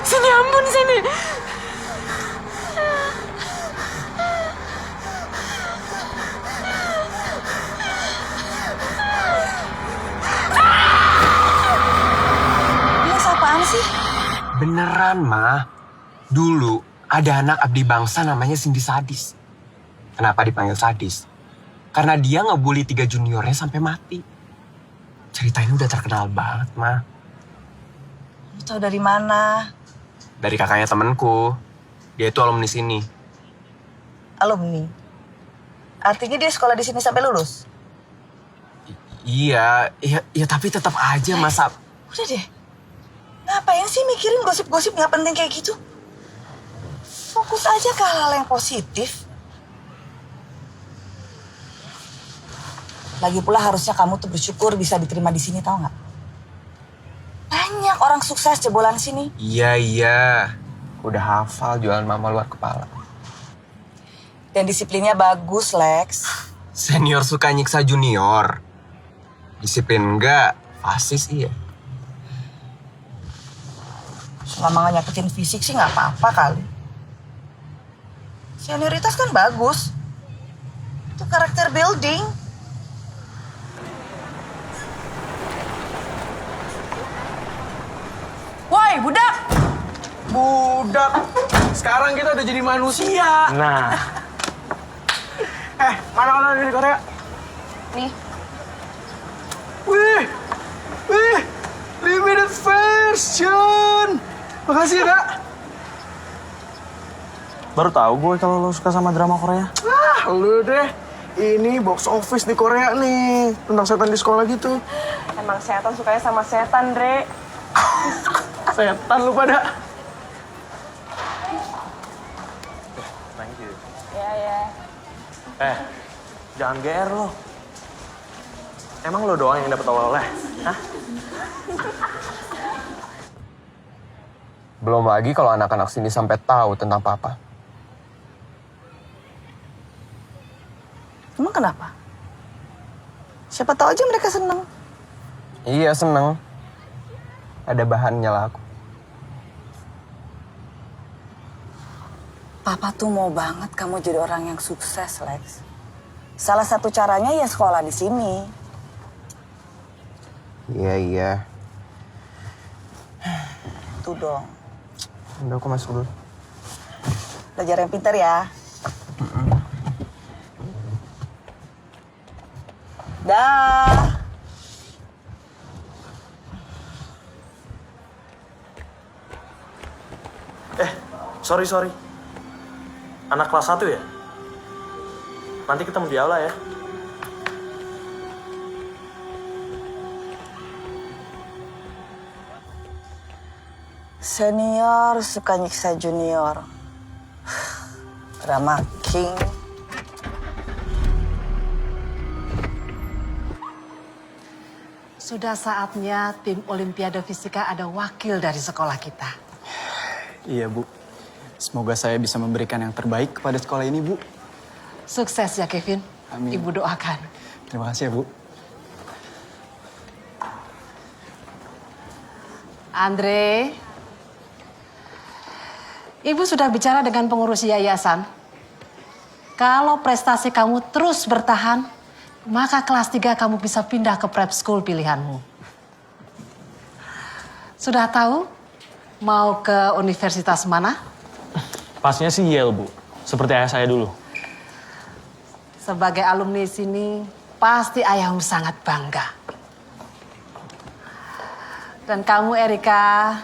Sini ampun sini. Ini apaan sih? Beneran, Ma. Dulu ada anak abdi bangsa namanya Cindy Sadis. Kenapa dipanggil Sadis? Karena dia ngebully 3 juniornya sampai mati. Cerita ini udah terkenal banget, Ma. Lu tau dari mana? Dari kakaknya temenku. Dia itu alumni sini. Alumni. Artinya dia sekolah di sini sampai lulus? Iya, tapi tetap aja masa... Udah deh. Ngapain sih mikirin gosip-gosip nggak penting kayak gitu? Fokus aja ke hal-hal yang positif. Lagi pula harusnya kamu tuh bersyukur bisa diterima di sini, tahu nggak? Banyak orang sukses jebolan sini. Iya. Udah hafal jualan mama luar kepala. Dan disiplinnya bagus, Lex. Senior suka nyiksa junior. Disiplin enggak, fasis iya. Selama nggak nyakitin fisik sih nggak apa-apa kali. Senioritas kan bagus. Itu karakter building. Woi, budak. Budak. Sekarang kita udah jadi manusia. Nah, Mana dari Korea? Nih. Wih, limited version. Makasih ya, Kak. Baru tahu gue kalau lo suka sama drama Korea. Lu deh. Ini box office di Korea nih. Tentang setan di sekolah gitu. Emang setan sukanya sama setan, Dre. Setan lu pada. Thank you. Ya. Jangan GR lo. Emang lo doang yang dapet oleh-oleh? Hah? belum lagi kalau anak-anak sini sampai tahu tentang papa. Emang kenapa? Siapa tahu aja mereka seneng. Iya, seneng. Ada bahannya lah aku. Papa tuh mau banget kamu jadi orang yang sukses, Lex. Salah satu caranya ya sekolah di sini. Iya. Tuh dong. Udah, aku masuk dulu. Belajar yang pintar ya. Dah. Sorry. Anak kelas 1 ya? Nanti ketemu di aula ya. Senior suka nyiksa junior. Drama king. Sudah saatnya tim Olimpiade Fisika ada wakil dari sekolah kita. Iya, Bu. Semoga saya bisa memberikan yang terbaik kepada sekolah ini, Bu. Sukses ya, Kevin. Amin. Ibu doakan. Terima kasih ya, Bu. Andre, Ibu sudah bicara dengan pengurus yayasan. Kalau prestasi kamu terus bertahan, maka kelas 3 kamu bisa pindah ke prep school pilihanmu. Sudah tahu mau ke universitas mana? Pastinya sih Yale, Bu. Seperti ayah saya dulu. Sebagai alumni sini, pasti ayahmu sangat bangga. Dan kamu, Erika,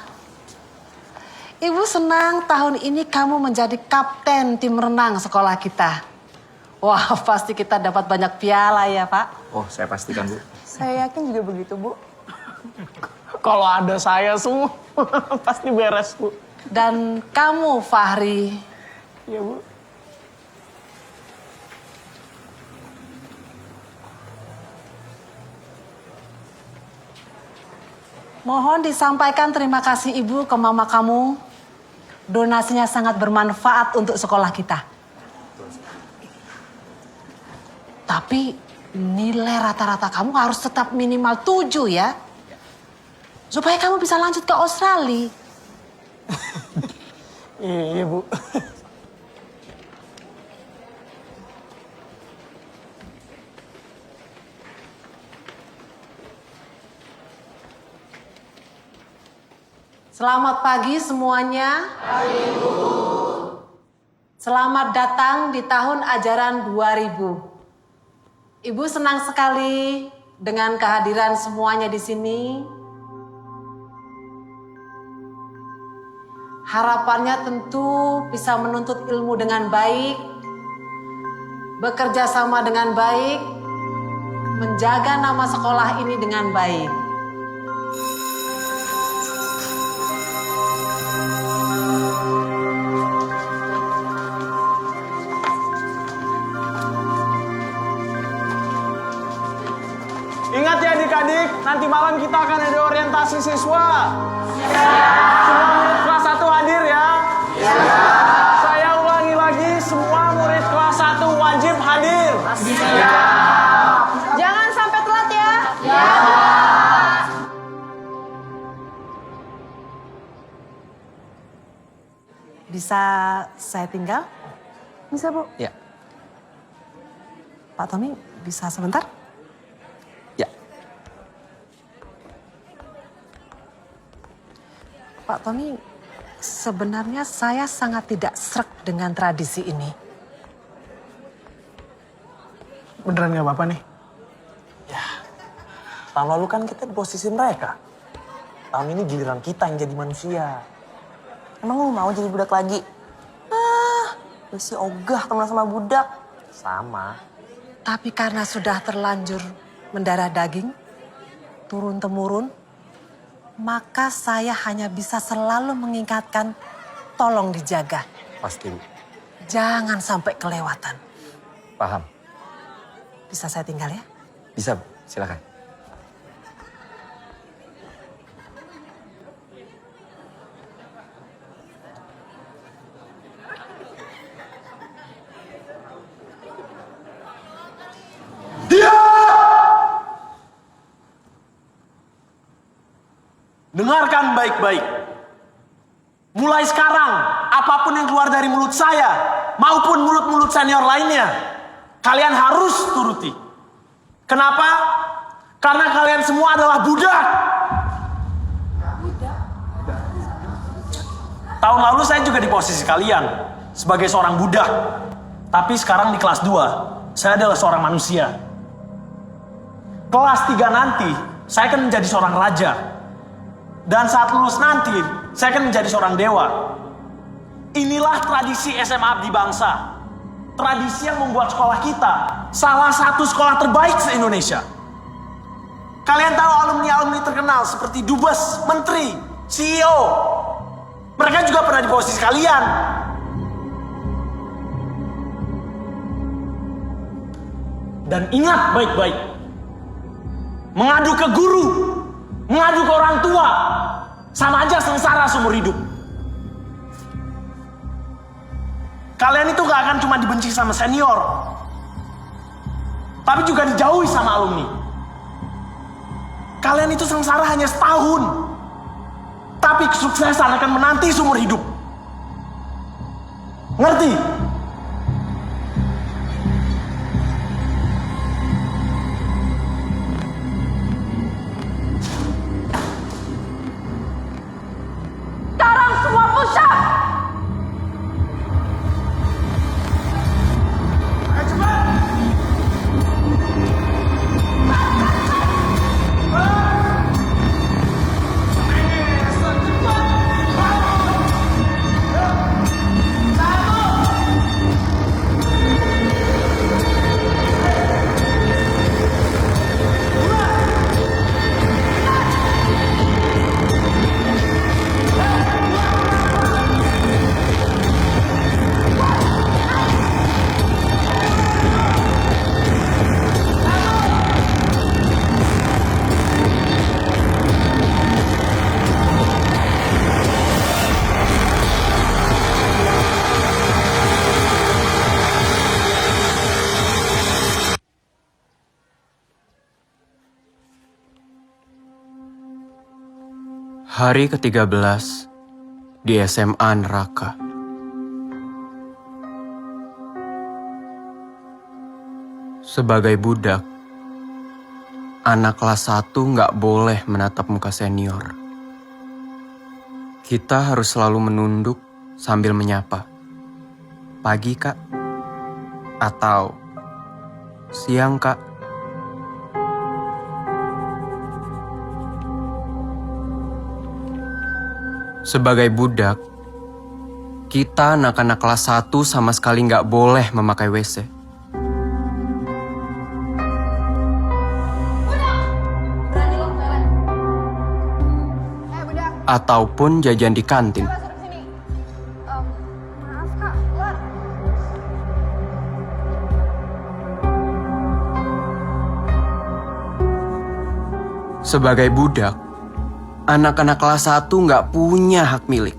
Ibu senang tahun ini kamu menjadi kapten tim renang sekolah kita. Wah, pasti kita dapat banyak piala ya, Pak. Oh, saya pastikan, Bu. Saya yakin juga begitu, Bu. Kalau ada saya semua, pasti beres, Bu. Dan kamu, Fahri, Iya, Bu. mohon disampaikan terima kasih Ibu ke mama kamu. Donasinya sangat bermanfaat untuk sekolah kita. Tapi nilai rata-rata kamu harus tetap minimal 7 ya. Supaya kamu bisa lanjut ke Australia. Iya, Bu. Selamat pagi semuanya. Selamat datang di tahun ajaran 2000. Ibu senang sekali dengan kehadiran semuanya di sini. Harapannya tentu bisa menuntut ilmu dengan baik, bekerja sama dengan baik, menjaga nama sekolah ini dengan baik. Ingat ya adik-adik, nanti malam kita akan ada orientasi siswa. Semua murid kelas 1 hadir ya. Saya ulangi lagi, semua murid kelas 1 wajib hadir. Jangan sampai telat ya. Bisa saya tinggal? Bisa, Bu. Ya. Pak Tommy, bisa sebentar? Ya. Pak Tommy, sebenarnya saya sangat tidak sreg dengan tradisi ini. Beneran gak apa-apa nih? Tahun lalu kan kita di posisi mereka. Tahun ini giliran kita yang jadi manusia. Emang lu mau jadi budak lagi? Lu sih ogah temenan sama budak. Sama. Tapi karena sudah terlanjur mendarah daging, turun-temurun, maka saya hanya bisa selalu mengingatkan, tolong dijaga. Pasti, Bu. Jangan sampai kelewatan. Paham. Bisa saya tinggal ya? Bisa, Bu. Silakan. Dengarkan baik-baik. Mulai sekarang, apapun yang keluar dari mulut saya, maupun mulut-mulut senior lainnya, kalian harus turuti. Kenapa? Karena kalian semua adalah budak. Tahun lalu saya juga di posisi kalian, sebagai seorang budak. Tapi sekarang di kelas 2, saya adalah seorang manusia. Kelas 3 nanti, saya akan menjadi seorang raja. Dan saat lulus nanti, saya akan menjadi seorang dewa. Inilah tradisi SMA Abdi Bangsa. Tradisi yang membuat sekolah kita salah satu sekolah terbaik se-Indonesia. Kalian tahu alumni-alumni terkenal seperti Dubes, Menteri, CEO. Mereka juga pernah di posisi kalian. Dan ingat baik-baik. Mengadu ke guru, mengadu ke orang tua, sama aja sengsara seumur hidup. Kalian itu gak akan cuma dibenci sama senior, tapi juga dijauhi sama alumni. Kalian itu sengsara hanya setahun, tapi kesuksesan akan menanti seumur hidup. Ngerti? Sekarang semua push up. Hari ke-13, di SMA neraka. Sebagai budak, anak kelas 1 nggak boleh menatap muka senior. Kita harus selalu menunduk sambil menyapa. Pagi, Kak. Atau siang, Kak. Sebagai budak, kita anak-anak kelas 1 sama sekali nggak boleh memakai WC. Ataupun jajan di kantin. Sebagai budak, anak-anak kelas 1 nggak punya hak milik.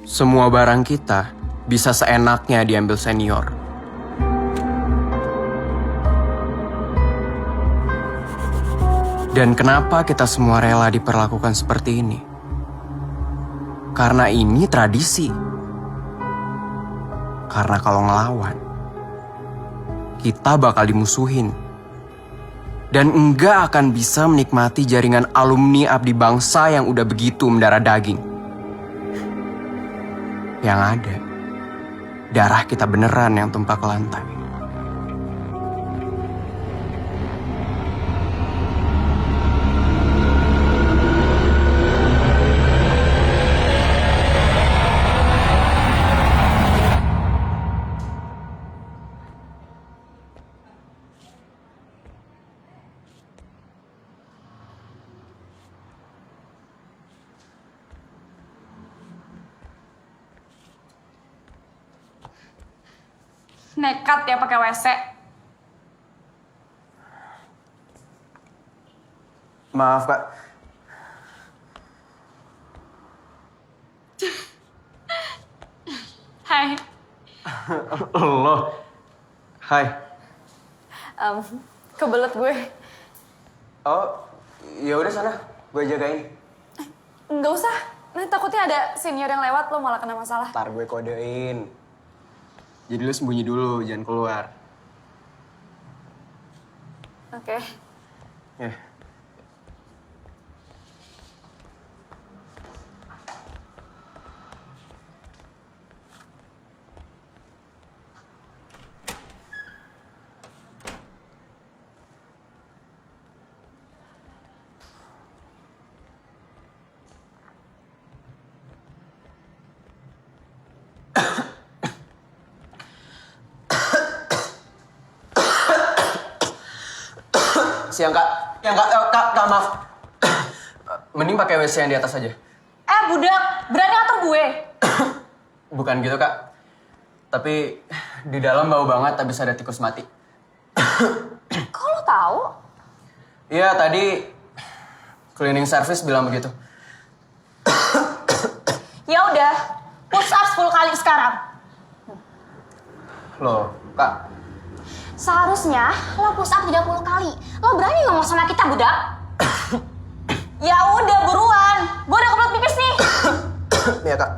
Semua barang kita bisa seenaknya diambil senior. Dan kenapa kita semua rela diperlakukan seperti ini? Karena ini tradisi. Karena kalau ngelawan, kita bakal dimusuhin. Dan enggak akan bisa menikmati jaringan alumni abdi bangsa yang udah begitu mendarah daging. Yang ada, darah kita beneran yang tumpah ke lantai. Nekat ya pakai WC. Maaf, Kak. Hai. Lo. Hai. Kebelet gue. Oh, ya udah sana. Gue jagain. Nggak usah. Nanti takutnya ada senior yang lewat lo malah kena masalah. Ntar gue kodein. Jadi lu sembunyi dulu, jangan keluar. Oke. Ya. Siang, Kak. Kak, maaf. Mending pakai WC yang di atas aja. Budak, berani atur gue. Bukan gitu, Kak. Tapi di dalam bau banget habis ada tikus mati. Kok lo tahu? Iya, tadi cleaning service bilang begitu. Ya udah, push up 10 kali sekarang. Loh, Kak. Seharusnya lo push up 30 kali. Lo berani ngomong sama kita, budak? Ya udah, buruan. Gue udah kebelet pipis nih. Iya, Kak.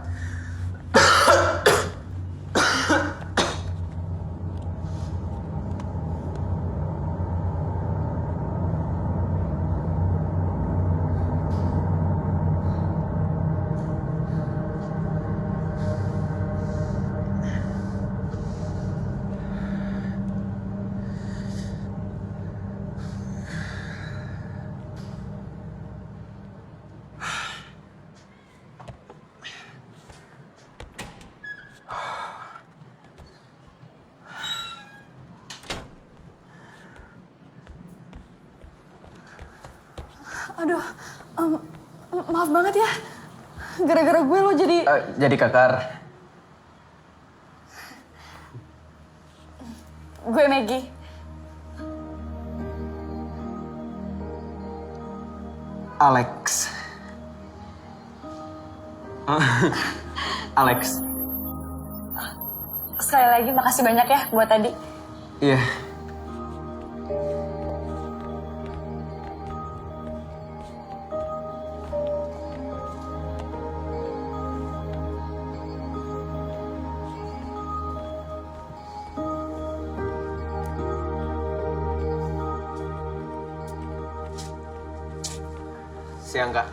Aduh, maaf banget ya. Gara-gara gue lo jadi... Jadi kakar. Gue Maggie. Alex. Alex. Sekali lagi makasih banyak ya buat tadi. Iya. Siang, Kak.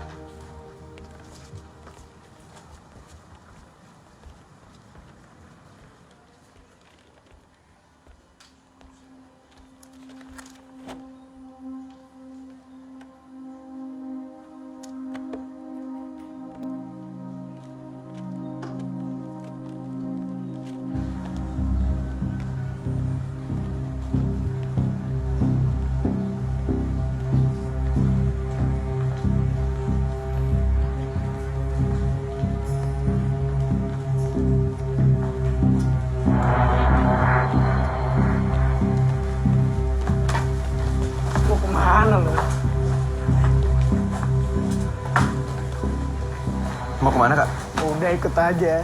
Mau kemana, Kak? Udah ikut aja.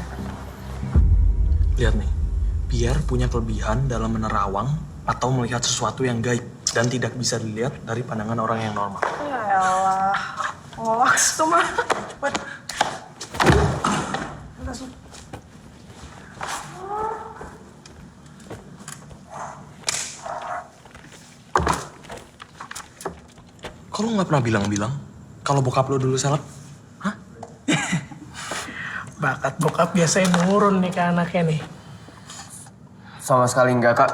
Lihat nih, Pierre punya kelebihan dalam menerawang atau melihat sesuatu yang gaib dan tidak bisa dilihat dari pandangan orang yang normal. Ya elah. Hoax tuh mah. Cepet. Kok lu nggak pernah bilang-bilang kalau bokap lu dulu seleb? Hah? Bakat bokap biasanya nurun nih ke anaknya nih. Sama sekali enggak, Kak.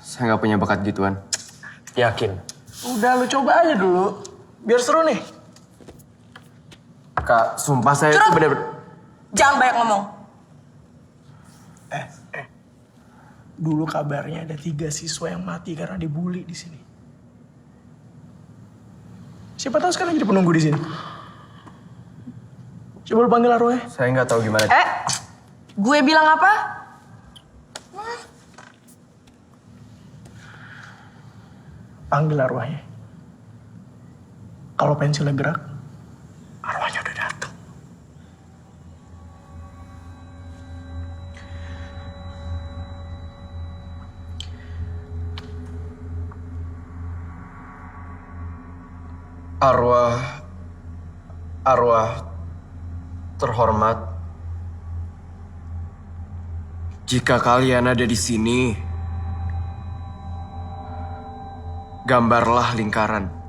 Saya nggak punya bakat gituan. Yakin? Udah lu coba aja dulu. Biar seru nih. Kak, sumpah saya Curut! tuh bener-bener... Jangan banyak ngomong. Dulu kabarnya ada 3 siswa yang mati karena dibully di sini. Siapa tahu sekarang jadi penunggu di sini. Coba lu panggil arwahnya. Saya nggak tahu gimana. Gue bilang apa? Panggil arwahnya. Kalau pensilnya gerak, arwahnya udah datang. Arwah terhormat. Jika kalian ada di sini, gambarlah lingkaran.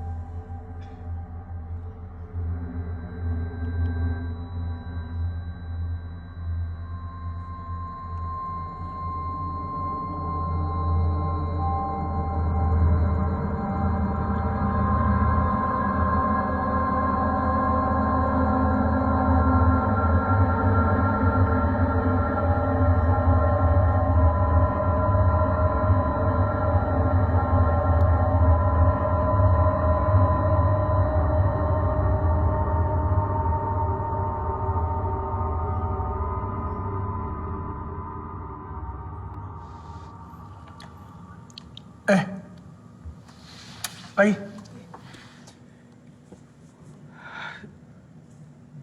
Pai.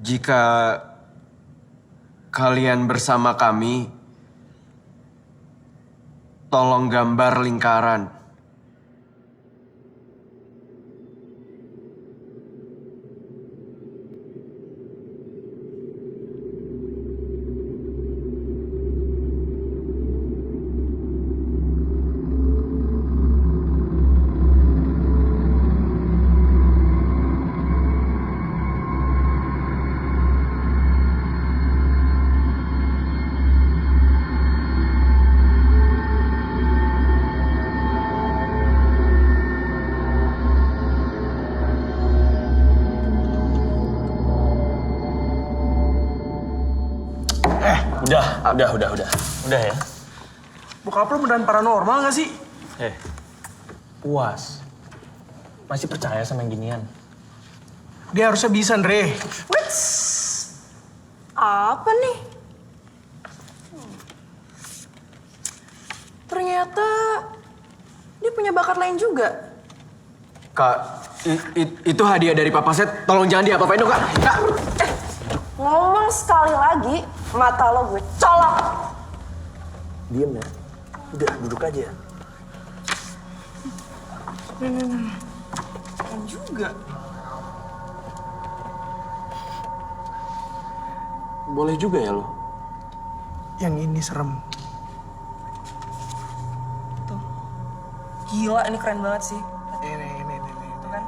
Jika kalian bersama kami, tolong gambar lingkaran. Udah ya. Bokap lu beneran paranormal gak sih? Puas. Masih percaya sama yang ginian? Dia harusnya bisa, Andre. Apa nih? Ternyata dia punya bakat lain juga. Kak, itu hadiah dari papa saya. Tolong jangan diapa-apain dong, Kak. Kak. Ngomong sekali lagi, mata lo gue colok. Diem ya. Udah, duduk aja. Keren juga. Boleh juga ya lo? Yang ini serem. Tuh. Gila, ini keren banget sih. Ini. Tuh kan?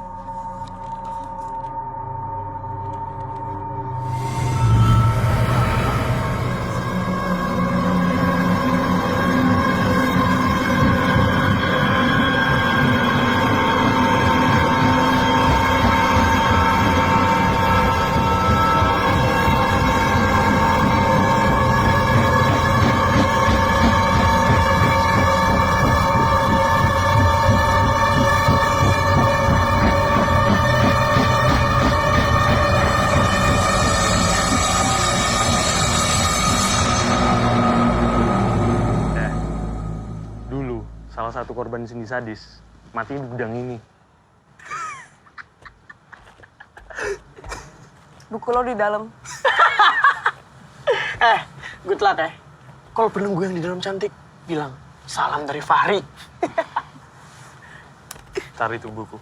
satu korban Cindy sadis mati di gudang ini. Buku lo di dalam. Good luck ya. Kalau penunggu yang di dalam cantik, bilang salam dari Fahri. Cari tuh buku.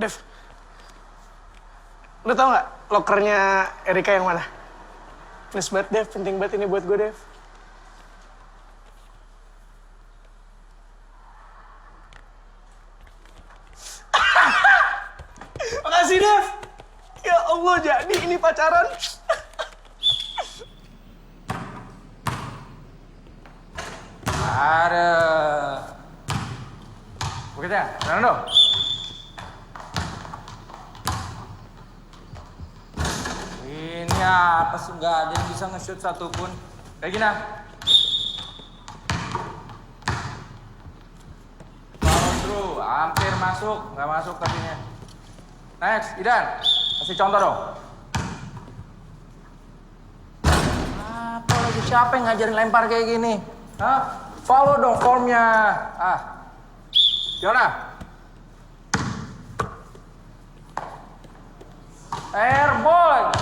Dev, lu tau gak lokernya Erika yang mana? Please banget Dev, penting banget ini buat gue Dev. Makasih Dev. Ya Allah, jadi ini pacaran. Ada. Begitu ya, Fernando. Ini apa sih, nggak ada yang bisa nge-shoot satupun. Kayak gini. Follow through, hampir masuk, nggak masuk tapinya. Next, Idan, kasih contoh dong. Apa lagi, siapa yang ngajarin lempar kayak gini? Hah? Follow dong formnya. Yona. Airball.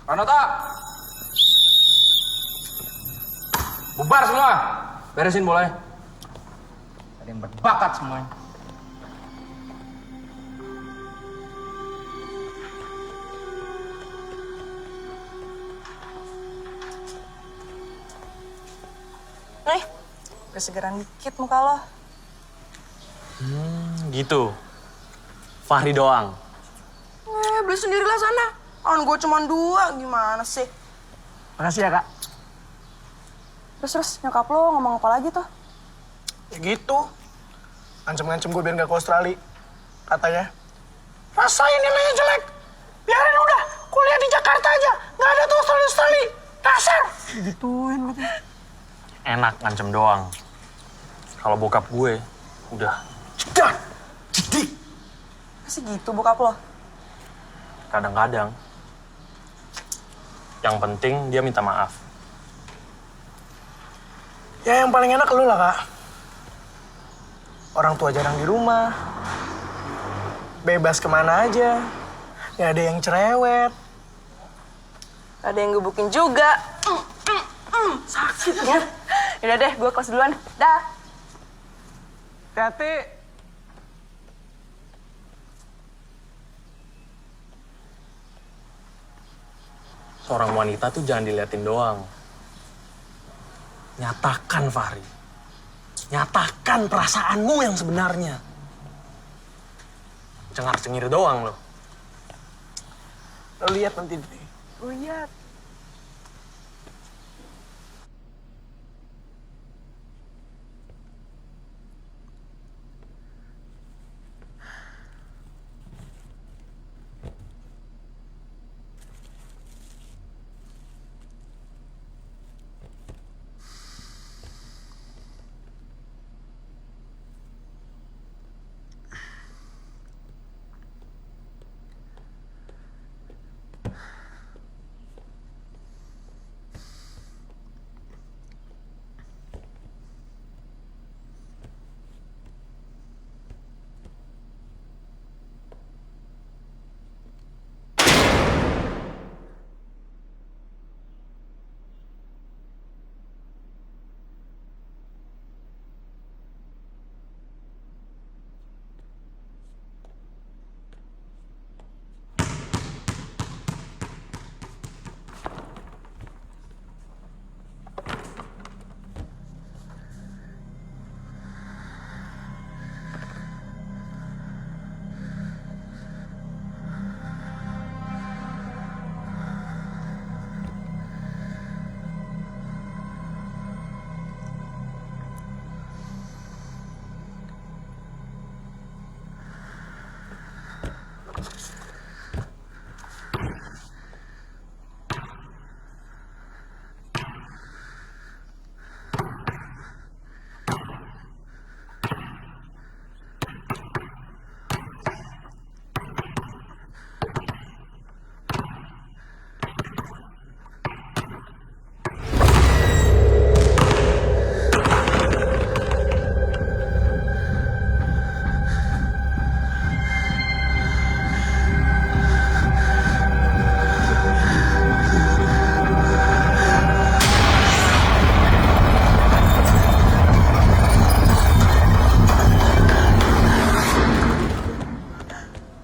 Ranota. Bubar semua. Beresin bolanya. Ada yang berbakat semuanya. Nih, kesegeran dikit muka lo. Gitu. Fahri doang. Beli sendirilah sana. Kan gue cuma 2, gimana sih? Makasih ya Kak. Terus nyokap lo ngomong apa lagi tuh? Ya gitu. Ngancem-ngancem gue biar gak ke Australia. Katanya, rasain nilainya jelek. Biarin udah, kuliah di Jakarta aja. Gak ada tuh Australia. Kasar. Gituin katanya. Enak ngancem doang. Kalau bokap gue, udah. Cedak. Jedik. Masih gitu bokap lo? Kadang-kadang. Yang penting dia minta maaf. Ya yang paling enak lu lah Kak. Orang tua jarang di rumah. Bebas kemana aja. Gak ada yang cerewet. Ada yang gebukin juga. Sakit ya. Yaudah deh, gue kelas duluan. Dah. Hati-hati. Seorang wanita tuh jangan diliatin doang. Nyatakan, Fahri. Nyatakan perasaanmu yang sebenarnya. Cengar-cengir doang lo. Lo lihat nanti deh. Lihat.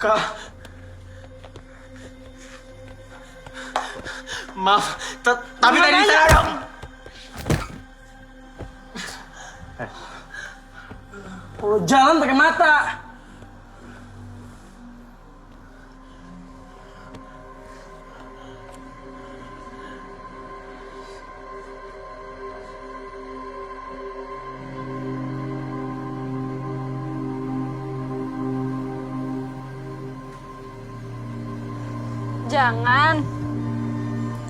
Kak. Maaf, tapi tadi saya... Kalau jalan pakai mata. Jangan.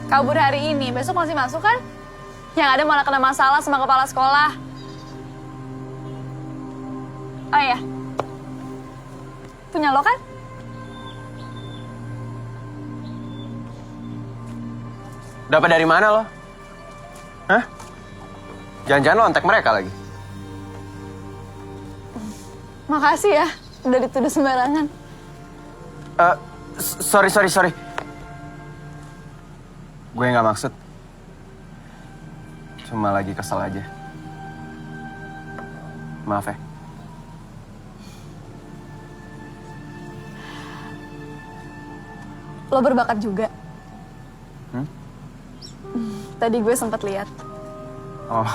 Kabur hari ini, besok masih masuk kan? Yang ada malah kena masalah sama kepala sekolah. Oh iya. Punya lo kan? Dapat dari mana lo? Hah? Jangan-jangan lo antek mereka lagi? Makasih ya, udah dituduh sembarangan. Sorry. Gue nggak maksud. Cuma lagi kesel aja. Maaf ya. Lo berbakat juga. Tadi gue sempat lihat. Oh,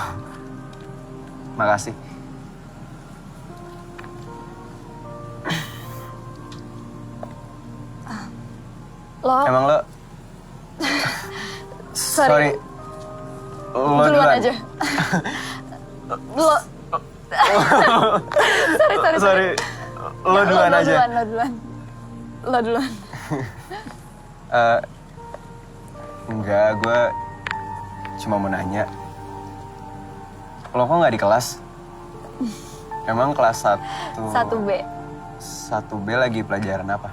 makasih. Lo Emang lo? sorry. Lo Duluan aja. Lo sorry. Lo duluan aja. Lo duluan. Enggak, gue cuma mau nanya. Lo kok nggak di kelas? Emang kelas 1B. 1B lagi pelajaran apa?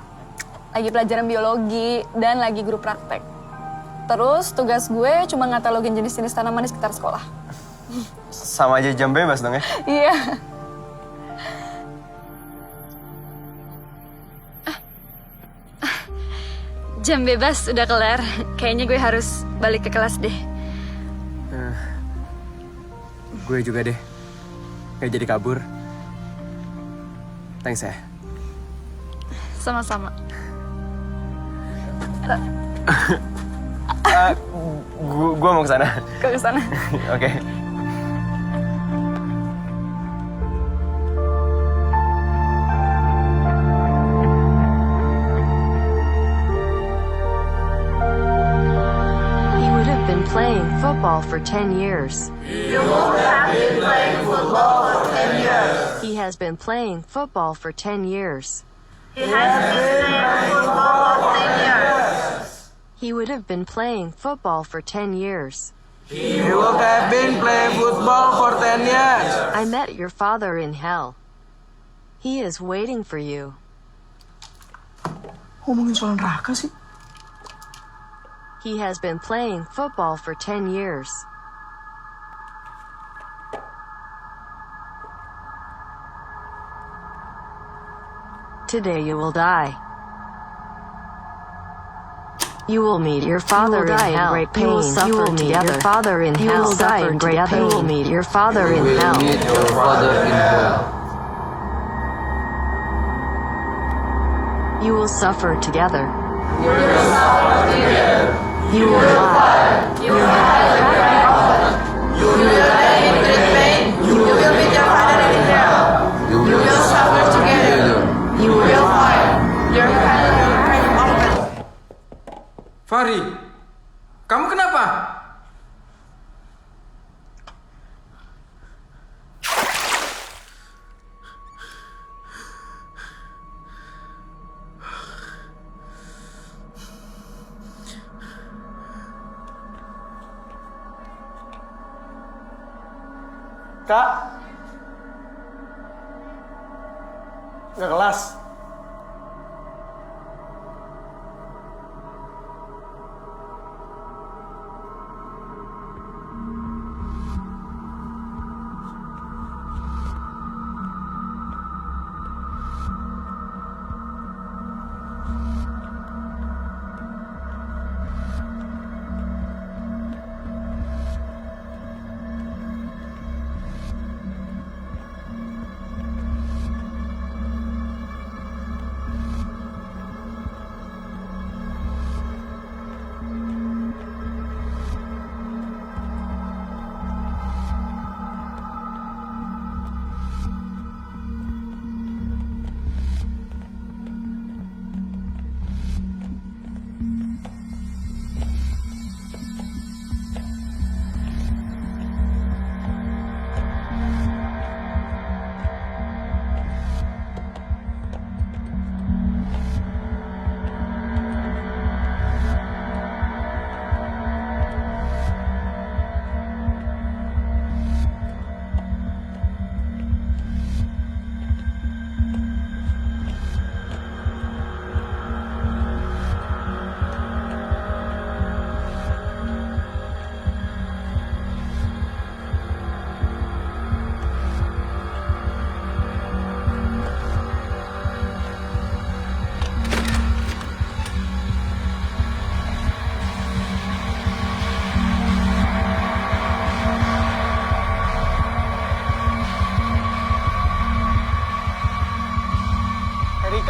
Lagi pelajaran biologi dan lagi grup praktek. Terus tugas gue cuma ngatalogin jenis-jenis tanaman di sekitar sekolah. Sama aja jam bebas dong ya? Iya. Jam bebas udah kelar. Kayaknya gue harus balik ke kelas deh. Gue juga deh. Gak jadi kabur. Thanks ya. Sama-sama. Gue mau kesana. Ke sana. Oke. Playing football for 10 years. You won't have been playing football for 10 years. He has been playing football for 10 years. He has been playing football for 10 years. He would have been playing football for 10 years. He would have been playing football for 10 years. I met your father in hell. He is waiting for you. Ngomongin soal neraka sih. He has been playing football for 10 years. Today you will die. You will meet your father in hell. Great pain. You will meet your father in hell. You will die in great pain. You will meet your father in hell. You will suffer together. You will suffer together. You will lie. You will die. You will die in great pain. You will meet your father in hell. You will suffer together. You will fight. Your father will cry often. Fahri, kamu kenapa? Kak. Nggak kelas.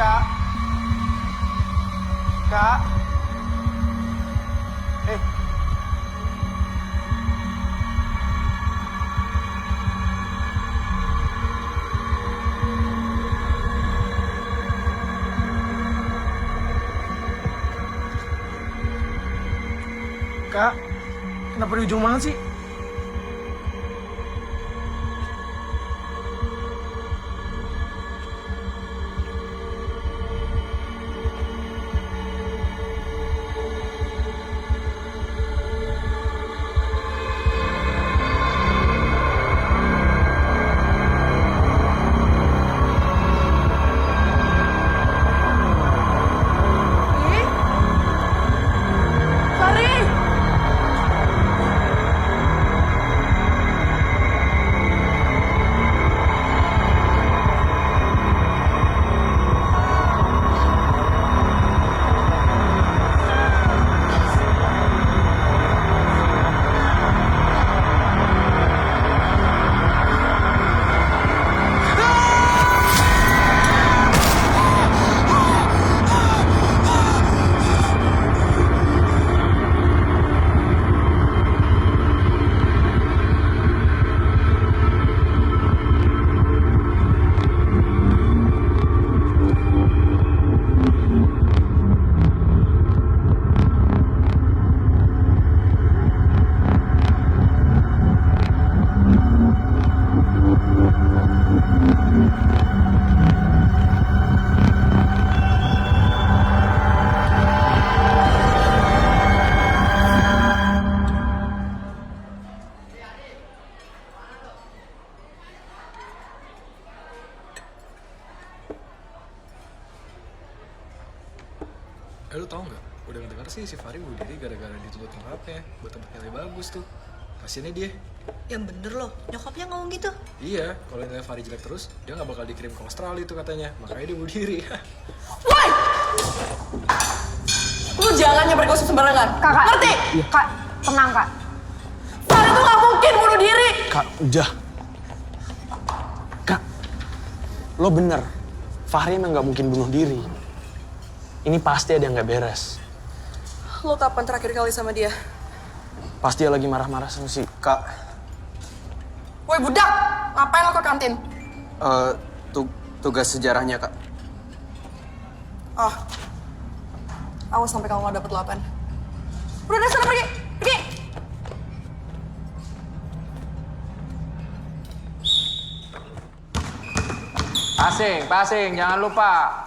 Kak. Kak. Kak, kenapa di ujung banget sih? Lu tau nggak? Udah ngedengar sih si Fahri bunuh diri gara-gara dituntut nyokapnya buat tempat nilai bagus tuh. Kasiannya dia. Yang bener loh, nyokapnya ngomong gitu. Iya, kalau nilai Fahri jelek terus, dia nggak bakal dikirim ke Australia tuh katanya. Makanya dia bunuh diri. Woi! Lu jangan nyebar gosip sembarangan. Kakak. Ngerti? Iya. Kak, tenang kak. Fahri tuh gak mungkin bunuh diri. Kak, udah. Kak, lo bener. Fahri emang gak mungkin bunuh diri. Ini pasti ada yang gak beres. Lo kapan terakhir kali sama dia? Pas dia lagi marah-marah sama si Kak. Woi budak, ngapain lo ke kantin? Tugas sejarahnya, Kak. Oh, awas sampai kamu gak dapet 8. Udah deh, sana pergi, pergi. Passing, jangan lupa.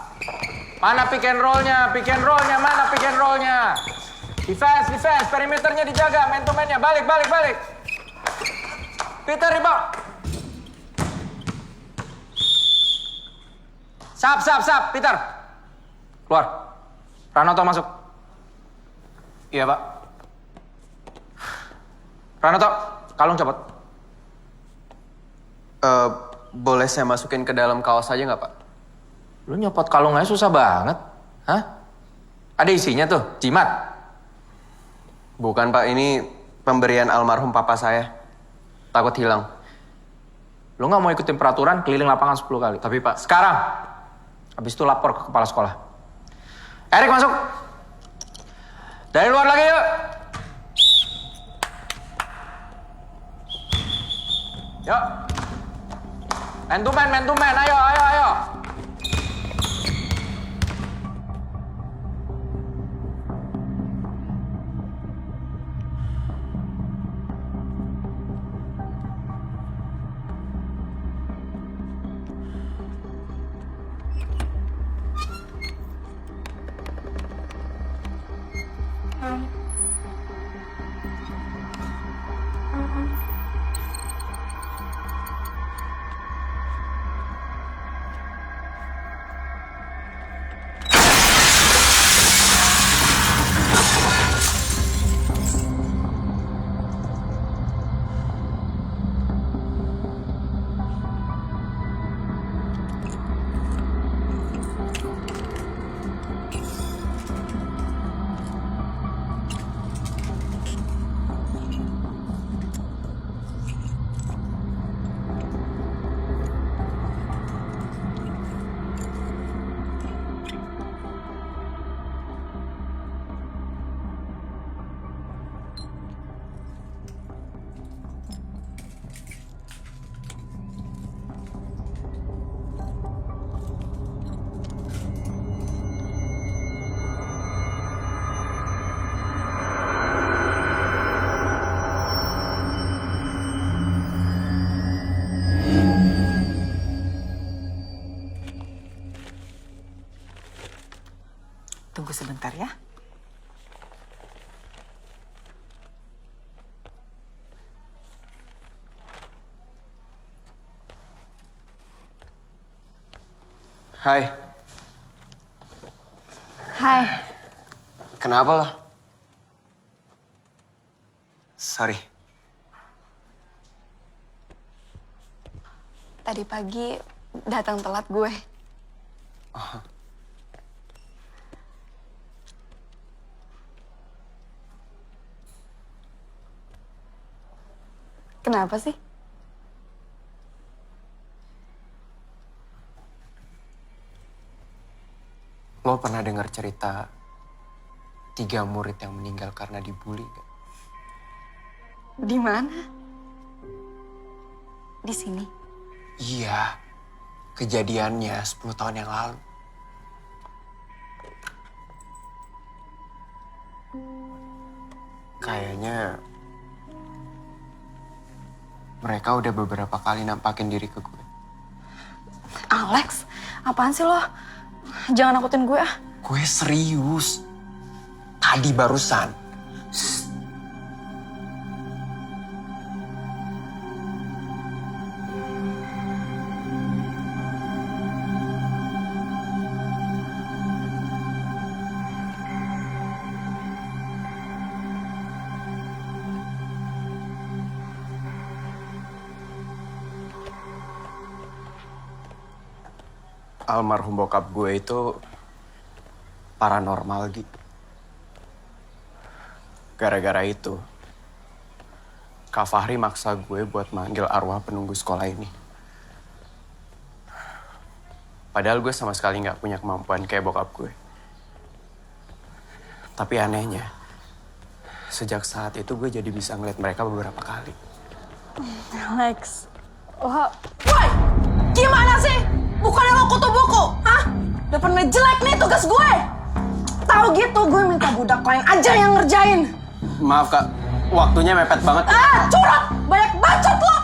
Mana pick and roll-nya, mana pick and roll-nya. Defense, perimeternya dijaga, man to man-nya. Balik. Peter, rebound. Sap, Peter. Keluar. Pranoto masuk. Iya, Pak. Pranoto, kalung copot. Boleh saya masukin ke dalam kaos aja nggak, Pak? Lu nyopot kalung aja susah banget. Hah? Ada isinya tuh, jimat. Bukan, Pak. Ini pemberian almarhum papa saya. Takut hilang. Lu nggak mau ikutin peraturan keliling lapangan 10 kali. Tapi, Pak... Sekarang. Habis itu lapor ke kepala sekolah. Erik masuk. Dari luar lagi yuk. Yuk. Man to man. Ayo. Tunggu sebentar ya. Hai. Hai. Kenapa lo? Sorry. Tadi pagi datang telat gue. Oh. Kenapa sih? Lo pernah dengar cerita 3 murid yang meninggal karena dibully gak? Di mana? Di sini. Iya, kejadiannya 10 tahun yang lalu. Kayaknya mereka udah beberapa kali nampakin diri ke gue. Alex, apaan sih lo? Jangan nakutin gue ah. Gue serius. Tadi barusan. Almarhum bokap gue itu paranormal gitu. Gara-gara itu, Kak Fahri maksa gue buat manggil arwah penunggu sekolah ini. Padahal gue sama sekali nggak punya kemampuan kayak bokap gue. Tapi anehnya, sejak saat itu gue jadi bisa ngeliat mereka beberapa kali. Alex, wah, woi, gimana sih? Bukannya lo kutu buku, hah? Udah pernah jelek nih tugas gue. Tahu gitu, gue minta budak lain aja yang ngerjain. Maaf Kak, waktunya mepet banget. Ah, curang! Banyak bacot lo!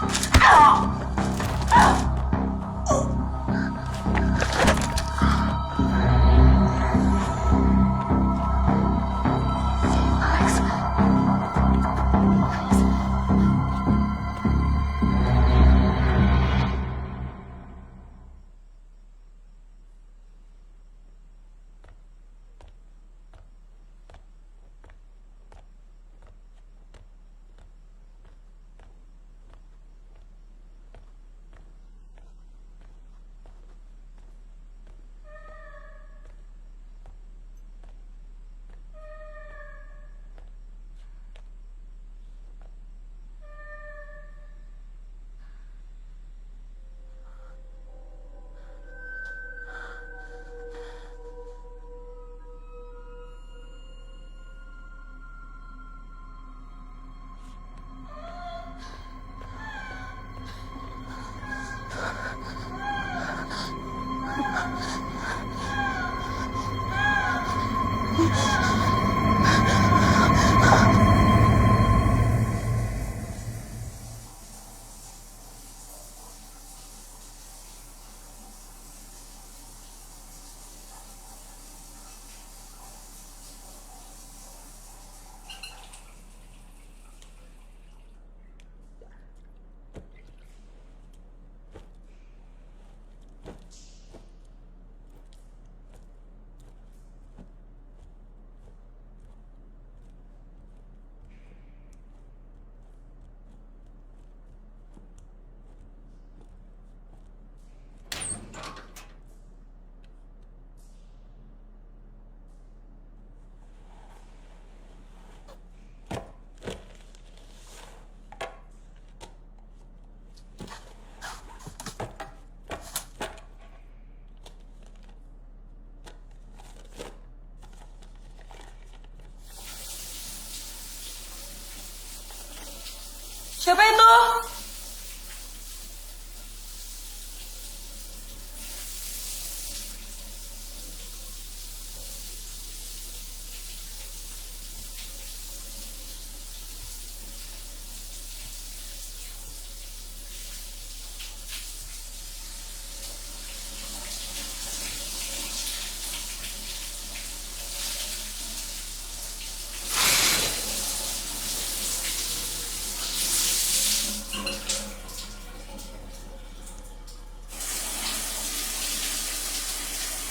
Siapa itu?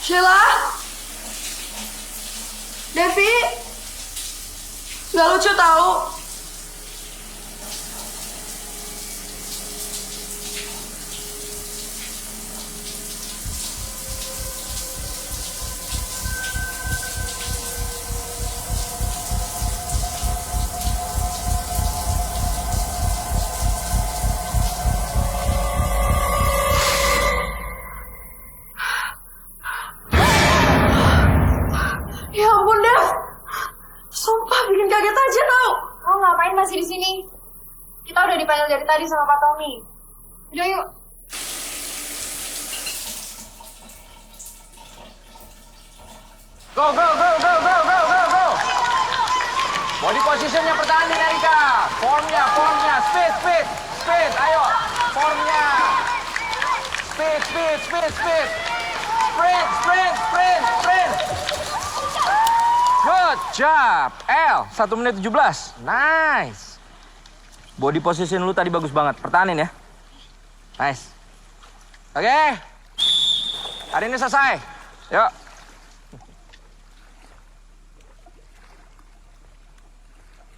Sheila? Devi? Gak lucu tahu. Ya ampun, Dev. Sumpah bikin kaget aja tau. Lo ngapain masih di sini? Kita udah dipanggil dari tadi sama Pak Tommy. Udah yuk. Go, go, go, go, go, go, go, go. Body positionnya pertahanin Erika. Formnya, speed, speed, speed. Ayo, formnya. Speed, speed, speed, speed. Sprint, sprint, sprint, sprint. Good job. L, 1 menit 17. Nice. Body position lu tadi bagus banget. Pertahanin ya. Nice. Oke. Hari ini selesai. Yuk.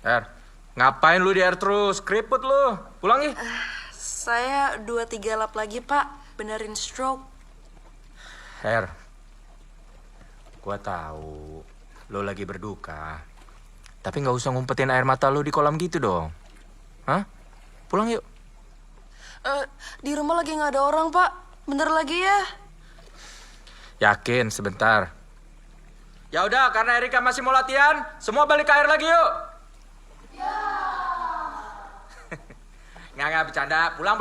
R, ngapain lu di R terus? Keriput lu. Pulang nih. Saya 2-3 lap lagi, Pak. Benerin stroke. R, gua tahu lo lagi berduka. Tapi nggak usah ngumpetin air mata lu di kolam gitu dong. Hah? Pulang yuk. Di rumah lagi nggak ada orang, Pak. Bentar lagi ya. Yakin, sebentar. Ya udah, karena Erika masih mau latihan, semua balik ke air lagi yuk. Ya. Nggak, bercanda. Pulang.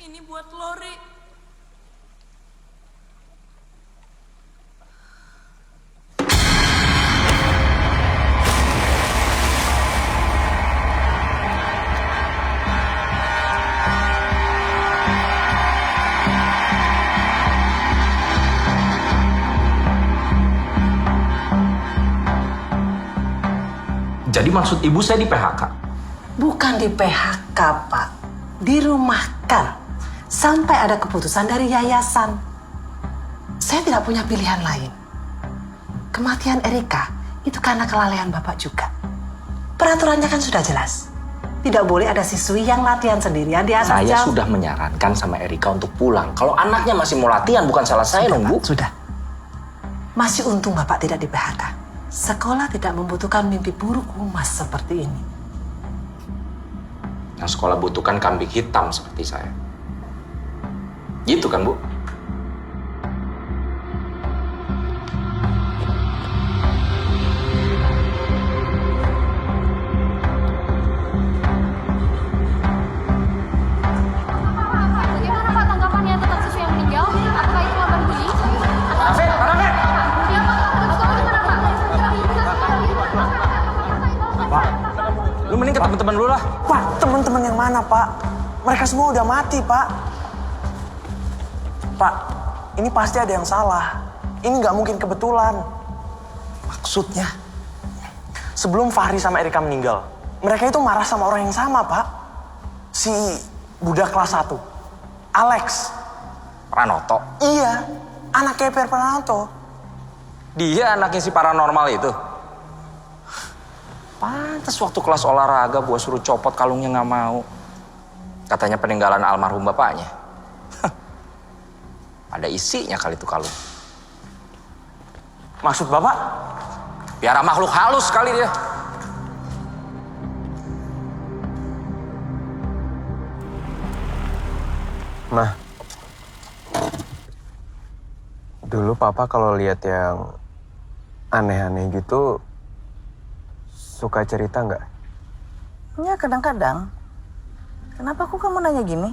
Ini buat Lori. Jadi maksud ibu saya di PHK? Bukan di PHK, Pak. Dirumahkan. Sampai ada keputusan dari yayasan. Saya tidak punya pilihan lain. Kematian Erika itu karena kelalaian Bapak juga. Peraturannya kan sudah jelas. Tidak boleh ada siswi yang latihan sendirian di atas Saya jam. sudah menyarankan sama Erika untuk pulang. Kalau anaknya masih mau latihan, bukan salah saya dong, Bu. Sudah. Masih untung Bapak tidak di PHK. Sekolah tidak membutuhkan mimpi buruk Umas seperti ini. Yang sekolah butuhkan kambing hitam seperti saya. Gitu kan, Bu? Bagaimana Pak tanggapannya tentang siswa yang meninggal? Apakah itu korban bully? Rafiq, Rafiq! Pak, Lu mending ke teman-teman lu lah. Pak, teman-teman yang mana, Pak? Mereka semua udah mati, Pak. Pak, ini pasti ada yang salah. Ini nggak mungkin kebetulan. Maksudnya, sebelum Fahri sama Erika meninggal, mereka itu marah sama orang yang sama, Pak. Si budak kelas 1, Alex. Pranoto. Iya, anak Keper Pranoto. Dia anaknya si paranormal itu. Pantes waktu kelas olahraga gua suruh copot kalungnya nggak mau. Katanya peninggalan almarhum bapaknya. Ada isinya kali itu kalung. Maksud Bapak? Biara makhluk halus kali dia. Mah, dulu Papa kalau lihat yang aneh-aneh gitu, suka cerita nggak? Ya kadang-kadang. Kenapa kok kamu nanya gini?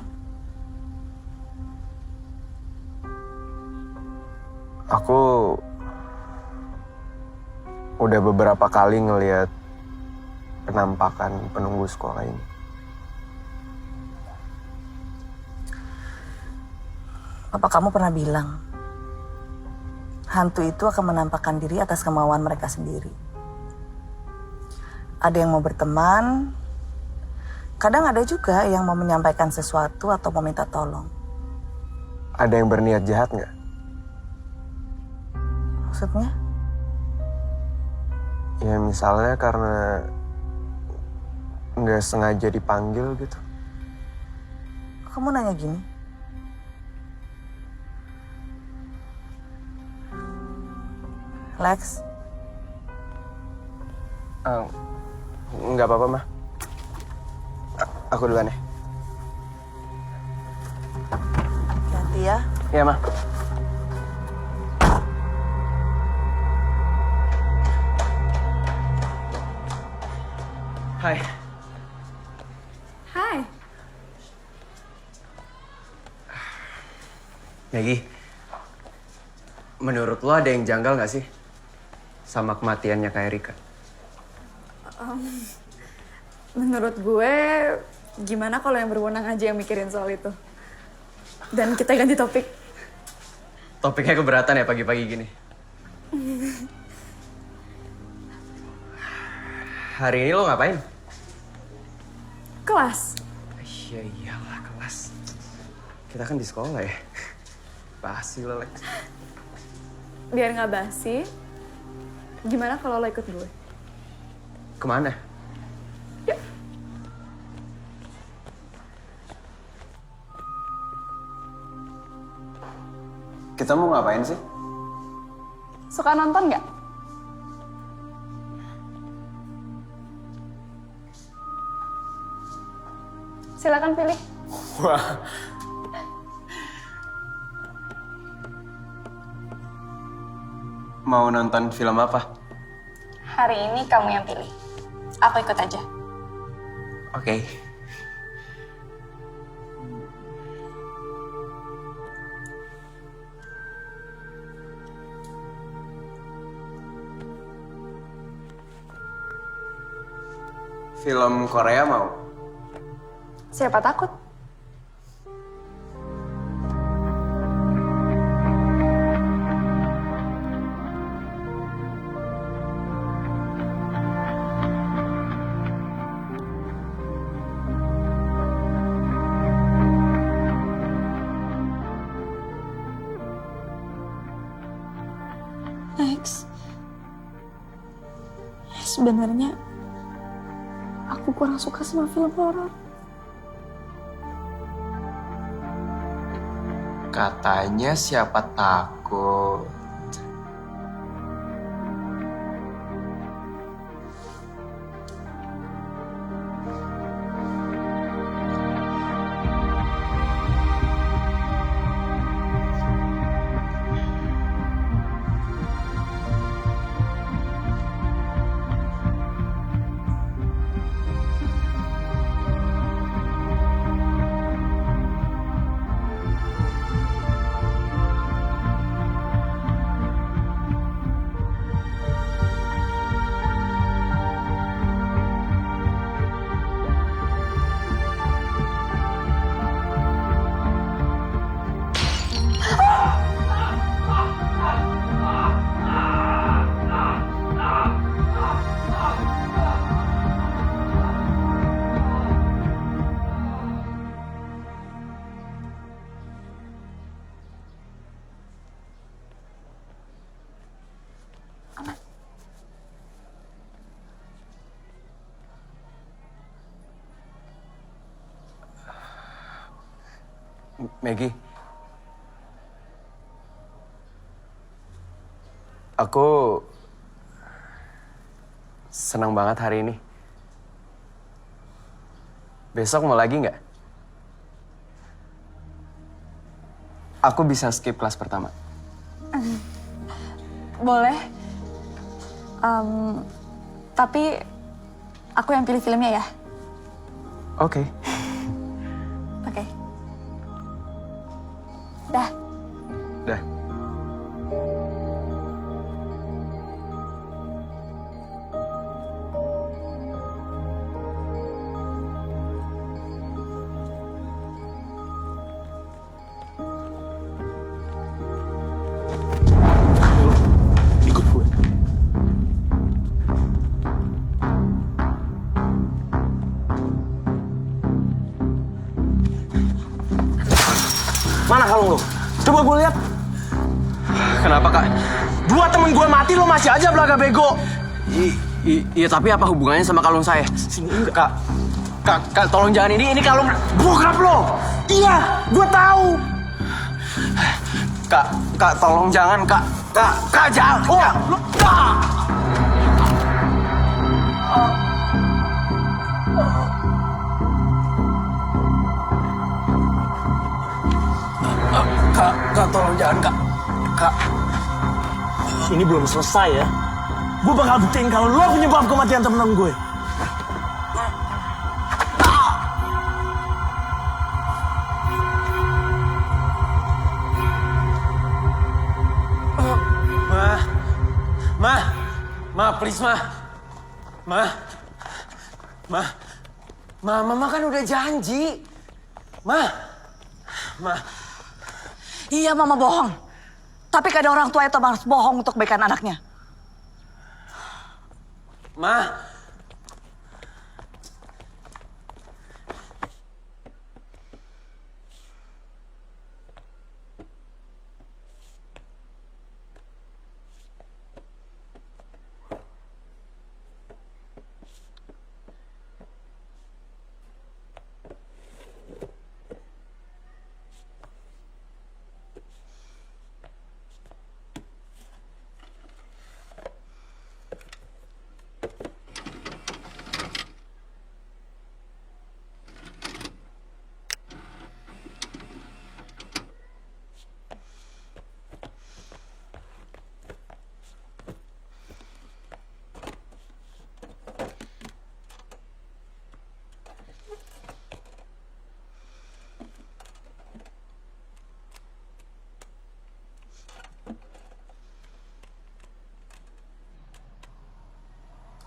Aku udah beberapa kali ngelihat penampakan penunggu sekolah ini. Apa kamu pernah bilang hantu itu akan menampakkan diri atas kemauan mereka sendiri? Ada yang mau berteman, kadang ada juga yang mau menyampaikan sesuatu atau meminta tolong. Ada yang berniat jahat nggak? Maksudnya? Ya misalnya karena nggak sengaja dipanggil gitu. Kamu nanya gini? Lex? Nggak apa-apa, Mah. Aku duluan ya. Hati-hati ya. Iya, Mah. Hai. Hai. Maggie, menurut lo ada yang janggal nggak sih sama kematiannya Kak Erika? Menurut gue, gimana kalau yang berwenang aja yang mikirin soal itu? Dan kita ganti topik. Topiknya keberatan ya pagi-pagi gini. Hari ini lo ngapain? Kelas. Ya iyalah kelas. Kita kan di sekolah ya. Basi lo, Lex. Biar nggak basi, gimana kalau lo ikut gue? Kemana? Yuk. Kita mau ngapain sih? Suka nonton nggak? Silakan pilih. Wah. Mau nonton film apa? Hari ini kamu yang pilih. Aku ikut aja. Oke. Film Korea mau? Siapa takut? Lex, sebenarnya aku aku kurang suka sama film horor. Katanya siapa takut. Maggie, aku senang banget hari ini. Besok mau lagi nggak? Aku bisa skip kelas pertama. Boleh. Tapi aku yang pilih filmnya ya. Oke. Oke. Dah. Dah. Ikut gue. Mana kalung lo? Coba gue lihat. Kenapa, Kak? Dua temen gue mati, lo masih aja belaga bego. Iya, tapi apa hubungannya sama kalung saya? Sini enggak. Kak, tolong jangan ini kalung... Bokap lo! Iya, gue tahu. Kak, tolong jangan, Kak. Kak, jangan. Oh, lo... Kak, tolong jangan, Kak. Kak. Ini belum selesai ya. Gue bakal buktiin kalau lo penyebab kematian temen gue. Ma, please, Ma. Mama kan udah janji. Ma. Iya, Mama bohong. Tapi kadang orang tua itu harus bohong untuk kebaikan anaknya. Ma.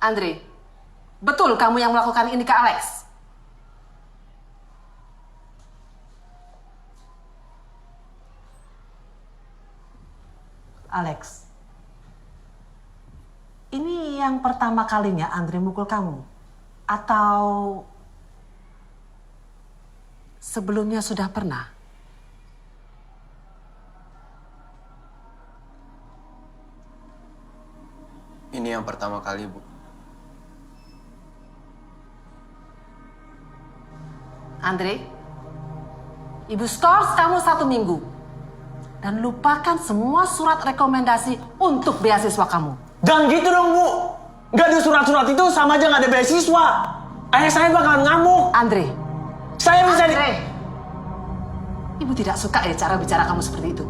Andre, betul kamu yang melakukan ini ke Alex? Alex, ini yang pertama kalinya Andre mukul kamu? Atau sebelumnya sudah pernah? Ini yang pertama kali, Bu. Andre, Ibu skors kamu 1 minggu. Dan lupakan semua surat rekomendasi untuk beasiswa kamu. Jangan gitu dong, Bu. Nggak ada surat-surat itu sama aja nggak ada beasiswa. Ayah saya bakalan ngamuk. Andre. Saya bisa Andre. Ibu tidak suka ya cara bicara kamu seperti itu.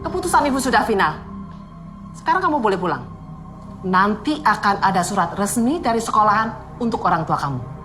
Keputusan Ibu sudah final. Sekarang kamu boleh pulang. Nanti akan ada surat resmi dari sekolahan untuk orang tua kamu.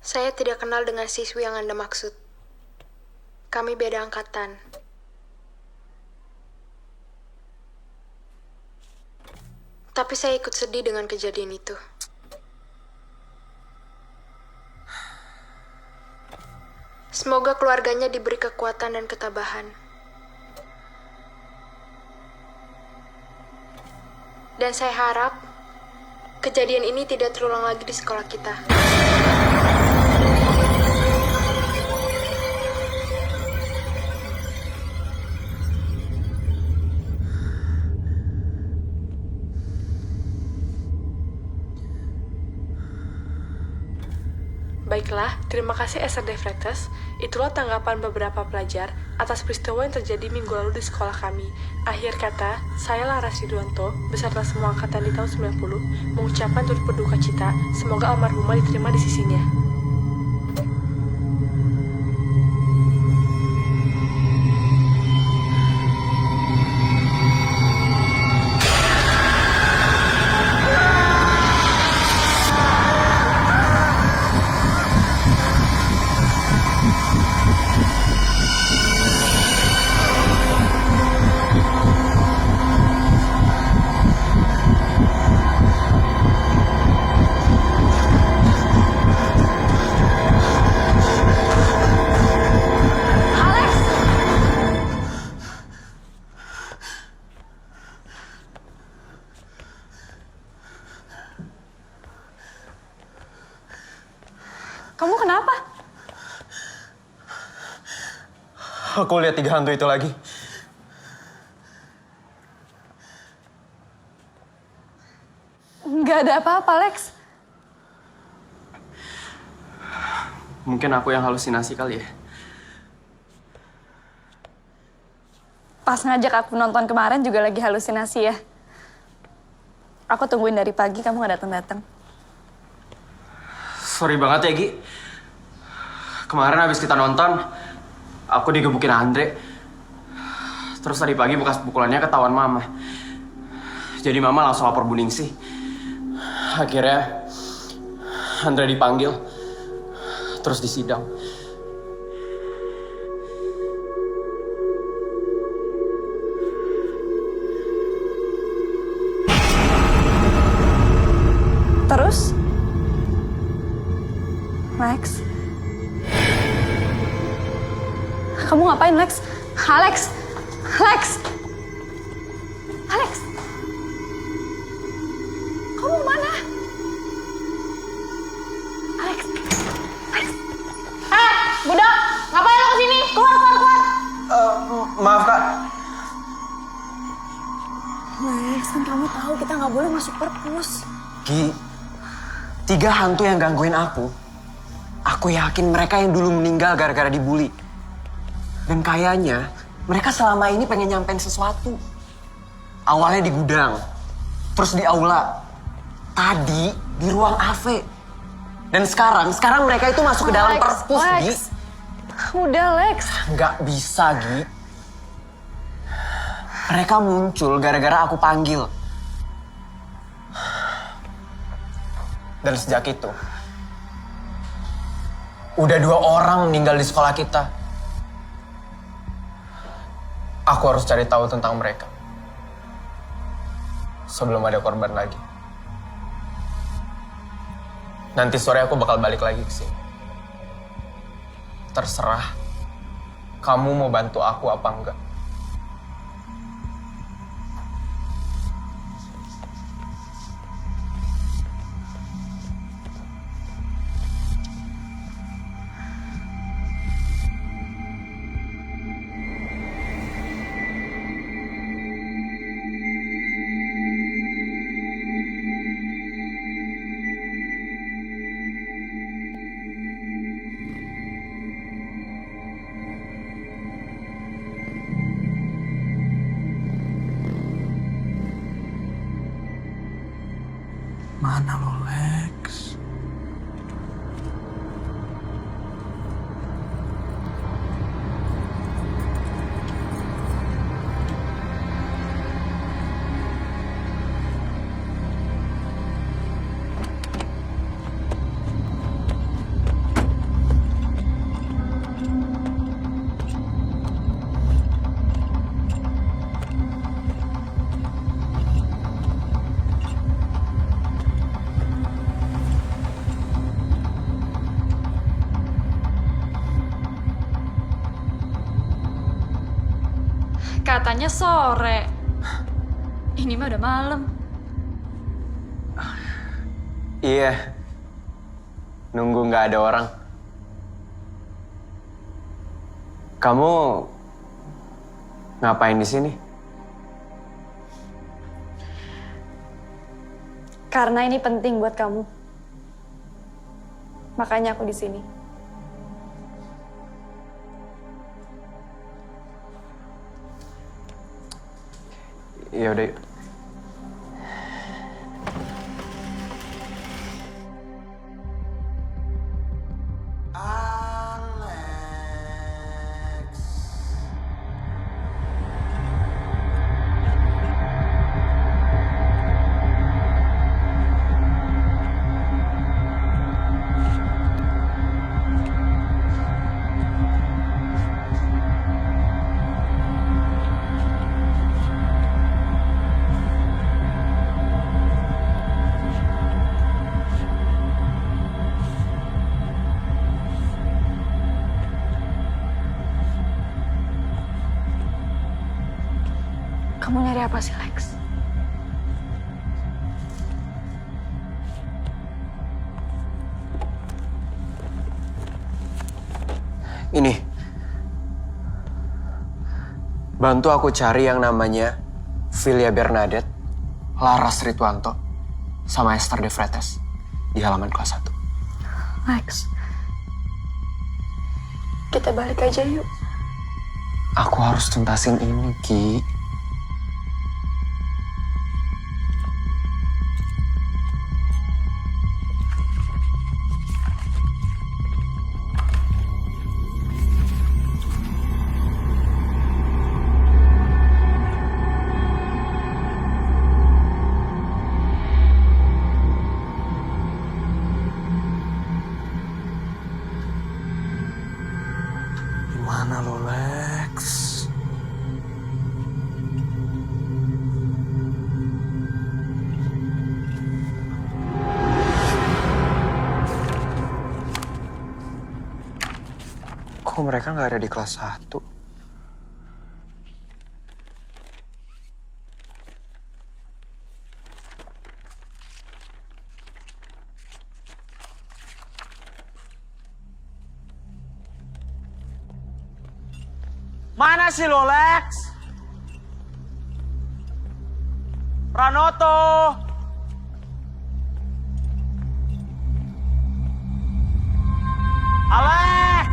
Saya tidak kenal dengan siswi yang Anda maksud. Kami beda angkatan. Tapi saya ikut sedih dengan kejadian itu. Semoga keluarganya diberi kekuatan dan ketabahan. Dan saya harap kejadian ini tidak terulang lagi di sekolah kita. Baiklah, terima kasih SRD Frektes. Itulah tanggapan beberapa pelajar atas peristiwa yang terjadi minggu lalu di sekolah kami. Akhir kata, saya Laras Ridwanto, beserta semua angkatan di tahun 90, mengucapkan turut berduka cita, semoga almarhumah diterima di sisinya. Kamu kenapa? Aku lihat 3 hantu itu lagi. Nggak ada apa-apa, Lex. Mungkin aku yang halusinasi kali ya. Pas ngajak aku nonton kemarin juga lagi halusinasi ya. Aku tungguin dari pagi, kamu nggak datang-datang. Sorry banget ya, Gi. Kemarin habis kita nonton, aku digebukin Andre. Terus tadi pagi bekas pukulannya ketahuan Mama. Jadi Mama langsung lapor Bu Ningsih. Akhirnya Andre dipanggil, terus disidang. Terus? Lex? Kamu ngapain, Lex? Alex! Lex! Alex! Kamu mana? Alex! Alex! Budak! Ngapain lo kesini? Keluar! Maaf, Kak. Lex, kan kamu tahu kita nggak boleh masuk perpus. Gi, 3 hantu yang gangguin aku yakin mereka yang dulu meninggal gara-gara dibully. Dan kayaknya mereka selama ini pengen nyampein sesuatu. Awalnya di gudang, terus di aula, tadi di ruang AV. Dan sekarang mereka itu masuk ke dalam perpus, Gi. Udah, Lex. Nggak bisa, Gi. Mereka muncul gara-gara aku panggil. Dan sejak itu, udah 2 orang meninggal di sekolah kita. Aku harus cari tahu tentang mereka sebelum ada korban lagi. Nanti sore aku bakal balik lagi ke sini. Terserah kamu mau bantu aku apa enggak. Mana lo, Lex? Katanya sore. Ini mah udah malam. Iya. Nunggu nggak ada orang. Kamu ngapain di sini? Karena ini penting buat kamu. Makanya aku di sini. Ya udah. Kamu nyari apa sih, Lex? Ini. Bantu aku cari yang namanya Filia Bernadette, Laras Ritwanto, sama Esther De Vretes di halaman kelas 1. Lex, kita balik aja yuk. Aku harus tuntasin ini, Ki. Mana lo, Lex? Kok mereka nggak ada di kelas 1? Mana sih lo, Lex? Pranoto! Alex!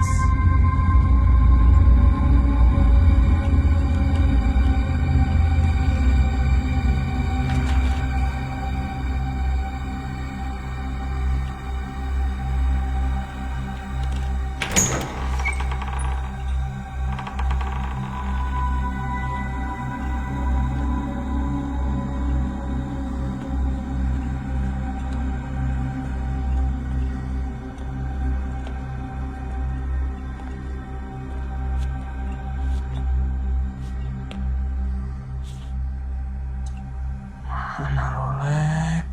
Mana lo, Lex?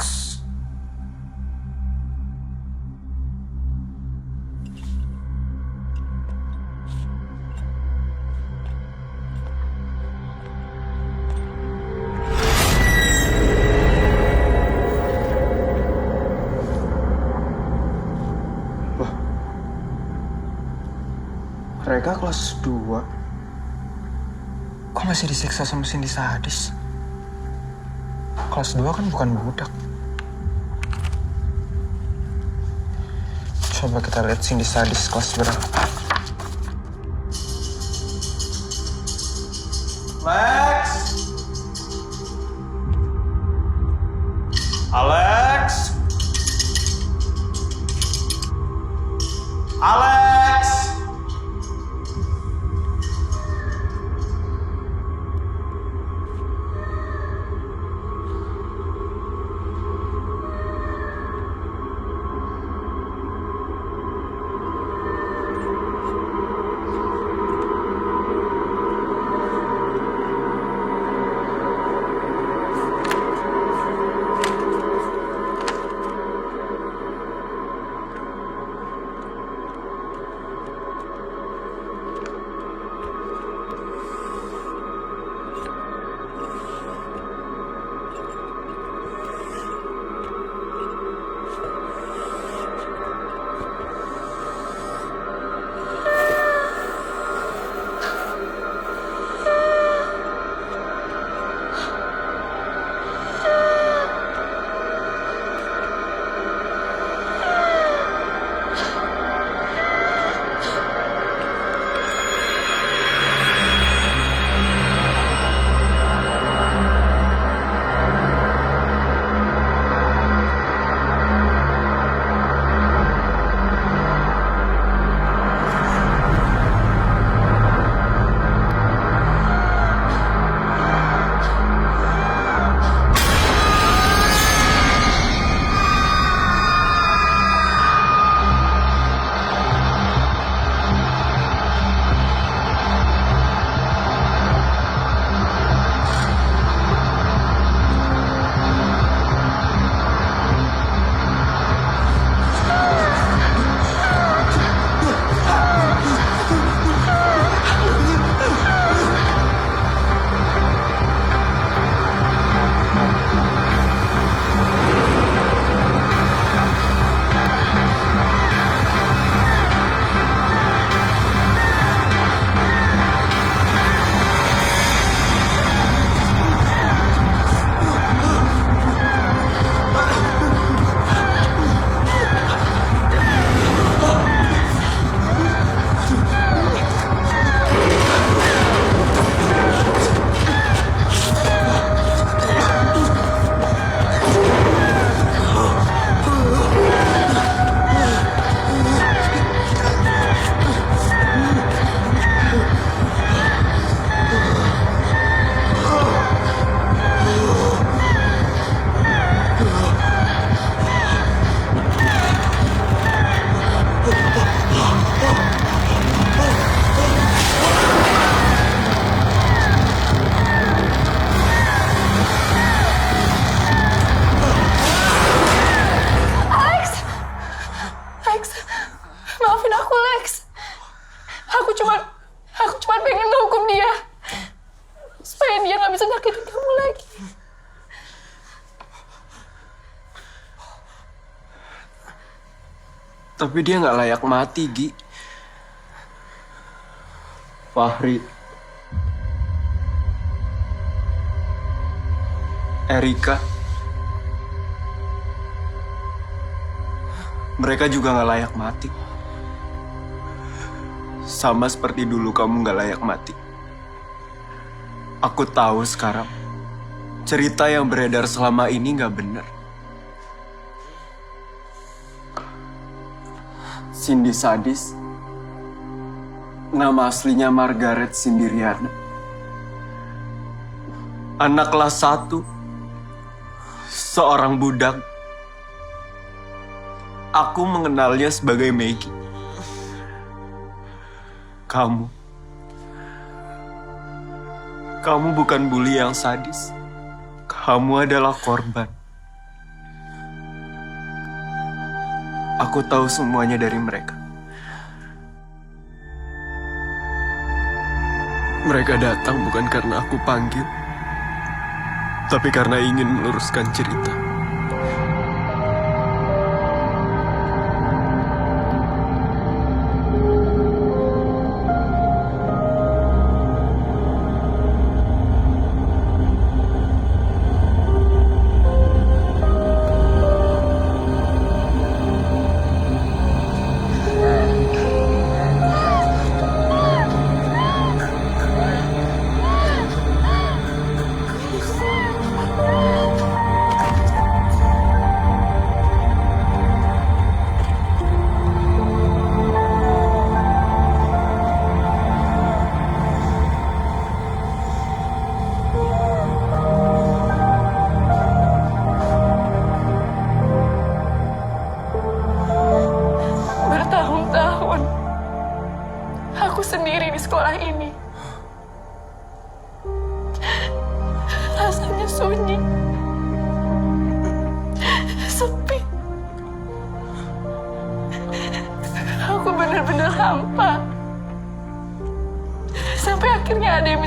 Mereka kelas 2. Kok masih disiksa sama Cindy sadis? Kelas 2 kan bukan budak. Coba kita lihat Cindy sadis kelas berapa. Lex! Alex! Alex! Tapi dia nggak layak mati, Gi. Fahri, Erika, mereka juga nggak layak mati. Sama seperti dulu kamu nggak layak mati. Aku tahu sekarang, cerita yang beredar selama ini nggak benar. Cindy sadis, nama aslinya Margaret Cindy-Riana. Anak kelas 1, seorang budak. Aku mengenalnya sebagai Maggie. Kamu bukan bully yang sadis. Kamu adalah korban. Aku tahu semuanya dari mereka. Mereka datang bukan karena aku panggil, tapi karena ingin meluruskan cerita.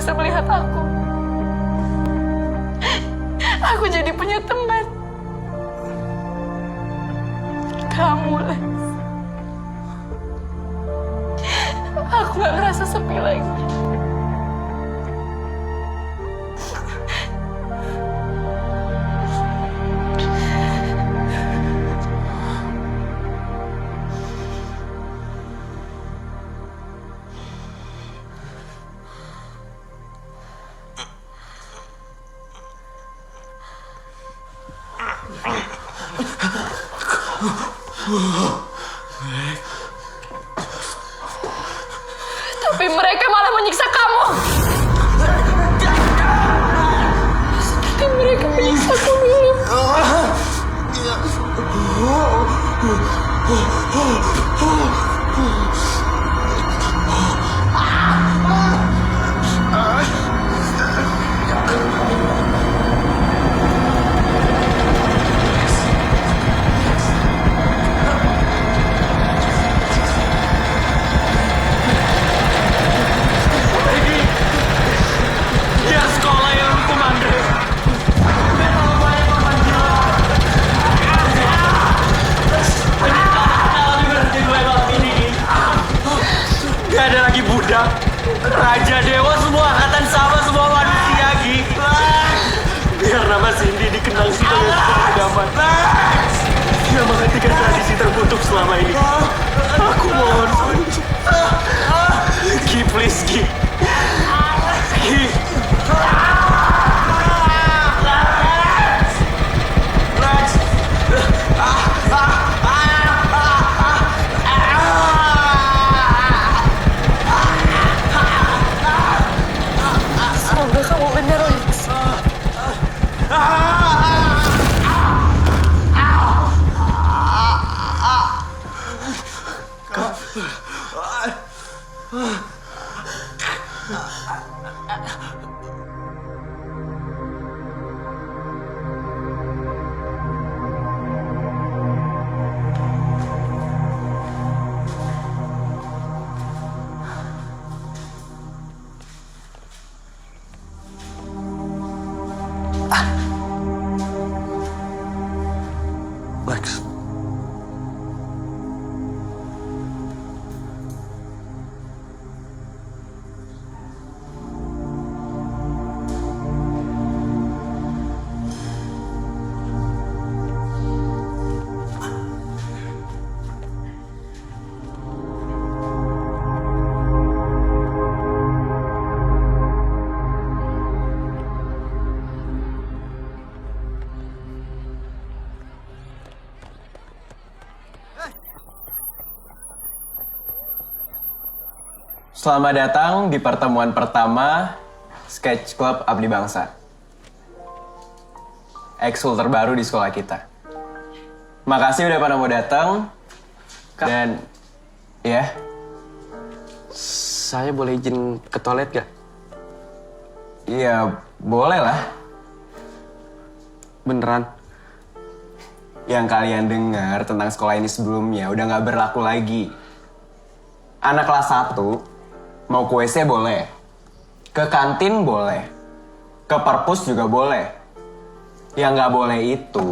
bisa melihat aku. Aku jadi punya teman. Kamu, Lex. Aku gak ngerasa sepi lagi. Tapi mereka malah menyiksa kamu. Seperti mereka menyiksaku dulu. Biar sekolah yang hukum Andre. Biar kalau banyak korban jiwa. Kalau berhenti gue malam ini. Gak ada lagi budak. Raja dewa semua angkatan sama semua manusia Gi. Biar nama Cindy dikenal sebagai peradaban. Dia menghentikan tradisi terkutuk selama ini. Aku mohon. Gi, please Gi. Gi. Semoga kamu benar, Lex. Lex. Selamat datang di pertemuan pertama Sketch Club Abdi Bangsa. Ekskul terbaru di sekolah kita. Makasih udah pada mau datang. Dan ya, Saya boleh izin ke toilet gak? iya boleh lah. Beneran? Yang kalian dengar tentang sekolah ini sebelumnya udah nggak berlaku lagi. Anak kelas 1 mau ke WC boleh, ke kantin boleh, ke perpus juga boleh. Yang nggak boleh itu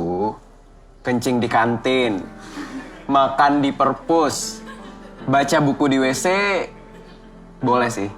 kencing di kantin, makan di perpus, baca buku di WC boleh sih.